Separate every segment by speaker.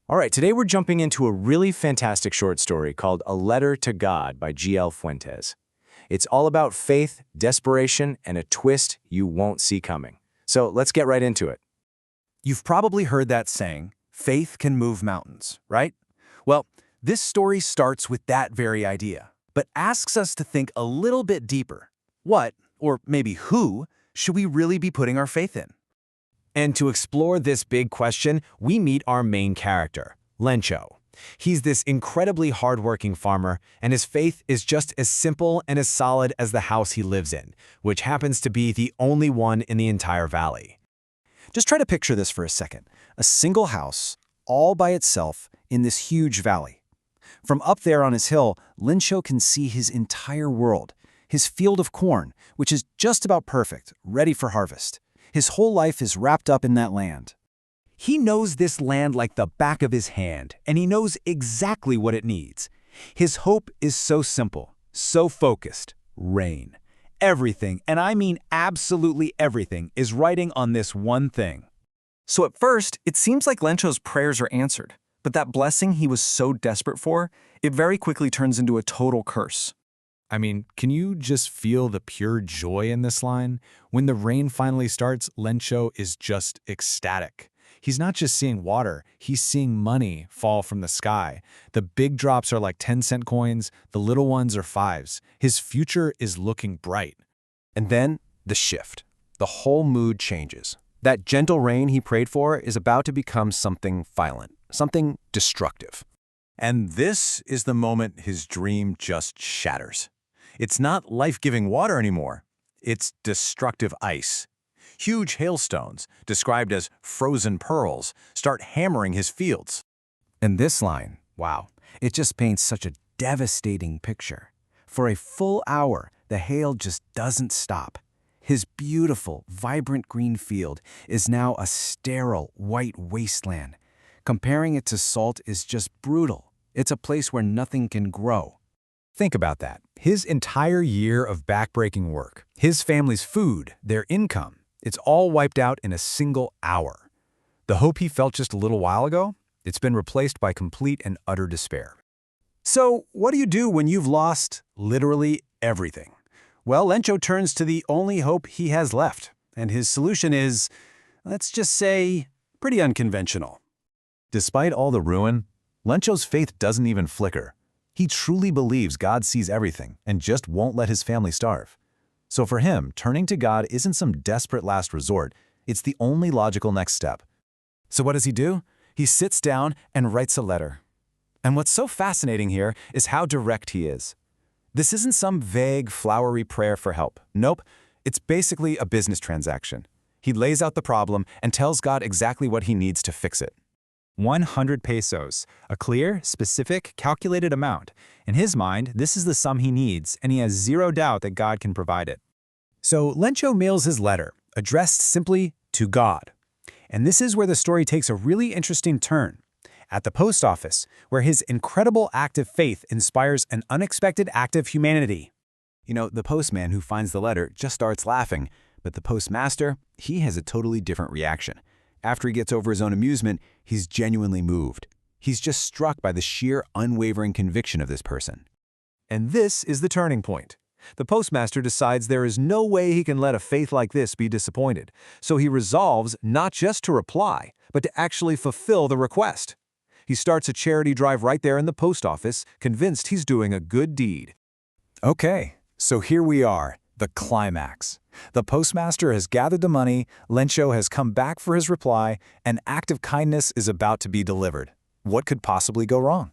Speaker 1: All right, today we're jumping into a really fantastic short story called A Letter to God by G.L. Fuentes. It's all about faith, desperation, and a twist you won't see coming. So let's get right into it.
Speaker 2: You've probably heard that saying, faith can move mountains, right? Well, this story starts with that very idea, but asks us to think a little bit deeper. What, or maybe who, should we really be putting our faith in?
Speaker 1: And to explore this big question, we meet our main character, Lencho. He's this incredibly hardworking farmer, and his faith is just as simple and as solid as the house he lives in, which happens to be the only one in the entire valley.
Speaker 2: Just try to picture this for a second. A single house, all by itself, in this huge valley. From up there on his hill, Lencho can see his entire world, his field of corn, which is just about perfect, ready for harvest. His whole life is wrapped up in that land.
Speaker 3: He knows this land like the back of his hand, and he knows exactly what it needs. His hope is so simple, so focused. Rain. Everything, and I mean absolutely everything, is riding on this one thing.
Speaker 2: So at first, it seems like Lencho's prayers are answered, but that blessing he was so desperate for, it very quickly turns into a total curse.
Speaker 4: I mean, can you just feel the pure joy in this line? When the rain finally starts, Lencho is just ecstatic. He's not just seeing water, he's seeing money fall from the sky. The big drops are like 10-cent coins, the little ones are fives. His future is looking bright.
Speaker 5: And then, the shift. The whole mood changes. That gentle rain he prayed for is about to become something violent, something destructive.
Speaker 6: And this is the moment his dream just shatters. It's not life-giving water anymore. It's destructive ice. Huge hailstones, described as frozen pearls, start hammering his fields.
Speaker 2: And this line, wow, it just paints such a devastating picture. For a full hour, the hail just doesn't stop. His beautiful, vibrant green field is now a sterile, white wasteland. Comparing it to salt is just brutal. It's a place where nothing can grow.
Speaker 4: Think about that. His entire year of backbreaking work, his family's food, their income, it's all wiped out in a single hour. The hope he felt just a little while ago, it's been replaced by complete and utter despair.
Speaker 3: So, what do you do when you've lost literally everything? Well, Lencho turns to the only hope he has left, and his solution is, let's just say, pretty unconventional.
Speaker 6: Despite all the ruin, Lencho's faith doesn't even flicker. He truly believes God sees everything and just won't let his family starve. So for him, turning to God isn't some desperate last resort. It's the only logical next step.
Speaker 3: So what does he do? He sits down and writes a letter. And what's so fascinating here is how direct he is. This isn't some vague, flowery prayer for help. Nope, it's basically a business transaction. He lays out the problem and tells God exactly what he needs to fix it.
Speaker 4: 100 pesos, a clear, specific, calculated amount. In his mind, this is the sum he needs, and he has zero doubt that God can provide it.
Speaker 3: So Lencho mails his letter, addressed simply to God. And this is where the story takes a really interesting turn. At the post office, where his incredible act of faith inspires an unexpected act of humanity. You know, the postman who finds the letter just starts laughing, but the postmaster, he has a totally different reaction. After he gets over his own amusement, he's genuinely moved. He's just struck by the sheer unwavering conviction of this person.
Speaker 6: And this is the turning point. The postmaster decides there is no way he can let a faith like this be disappointed, so he resolves not just to reply, but to actually fulfill the request. He starts a charity drive right there in the post office, convinced he's doing a good deed.
Speaker 2: Okay, so here we are, the climax. The postmaster has gathered the money, Lencho has come back for his reply, an act of kindness is about to be delivered. What could possibly go wrong?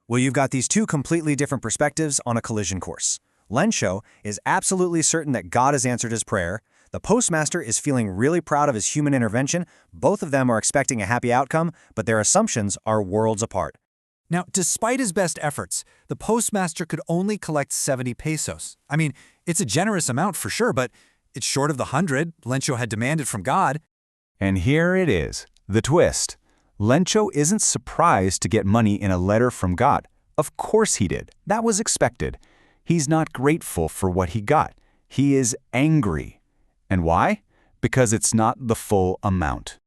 Speaker 7: Well, you've got these two completely different perspectives on a collision course. Lencho is absolutely certain that God has answered his prayer. The postmaster is feeling really proud of his human intervention. Both of them are expecting a happy outcome, but their assumptions are worlds apart.
Speaker 8: Now, despite his best efforts, the postmaster could only collect 70 pesos. I mean, it's a generous amount for sure, but it's short of the 100 Lencho had demanded from God.
Speaker 2: And here it is, the twist. Lencho isn't surprised to get money in a letter from God. Of course he did. That was expected. He's not grateful for what he got. He is angry. And why? Because it's not the full amount.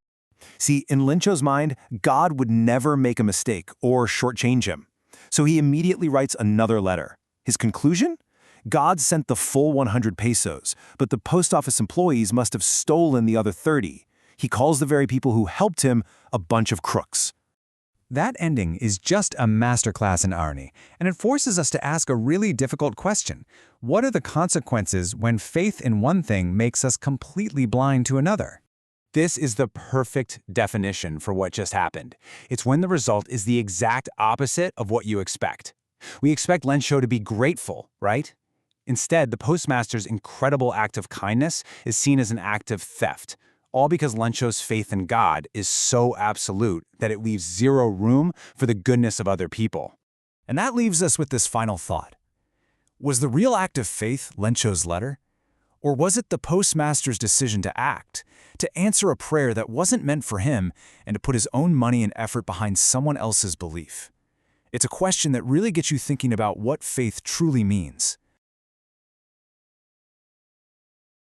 Speaker 6: See, in Lencho's mind, God would never make a mistake or shortchange him. So he immediately writes another letter. His conclusion? God sent the full 100 pesos, but the post office employees must have stolen the other 30. He calls the very people who helped him a bunch of crooks.
Speaker 2: That ending is just a masterclass in irony, and it forces us to ask a really difficult question. What are the consequences when faith in one thing makes us completely blind to another?
Speaker 3: This is the perfect definition for what just happened. It's when the result is the exact opposite of what you expect. We expect Lencho to be grateful, right? Instead, the postmaster's incredible act of kindness is seen as an act of theft, all because Lencho's faith in God is so absolute that it leaves zero room for the goodness of other people. And that leaves us with this final thought. Was the real act of faith Lencho's letter? Or was it the postmaster's decision to act, to answer a prayer that wasn't meant for him and to put his own money and effort behind someone else's belief? It's a question that really gets you thinking about what faith truly means.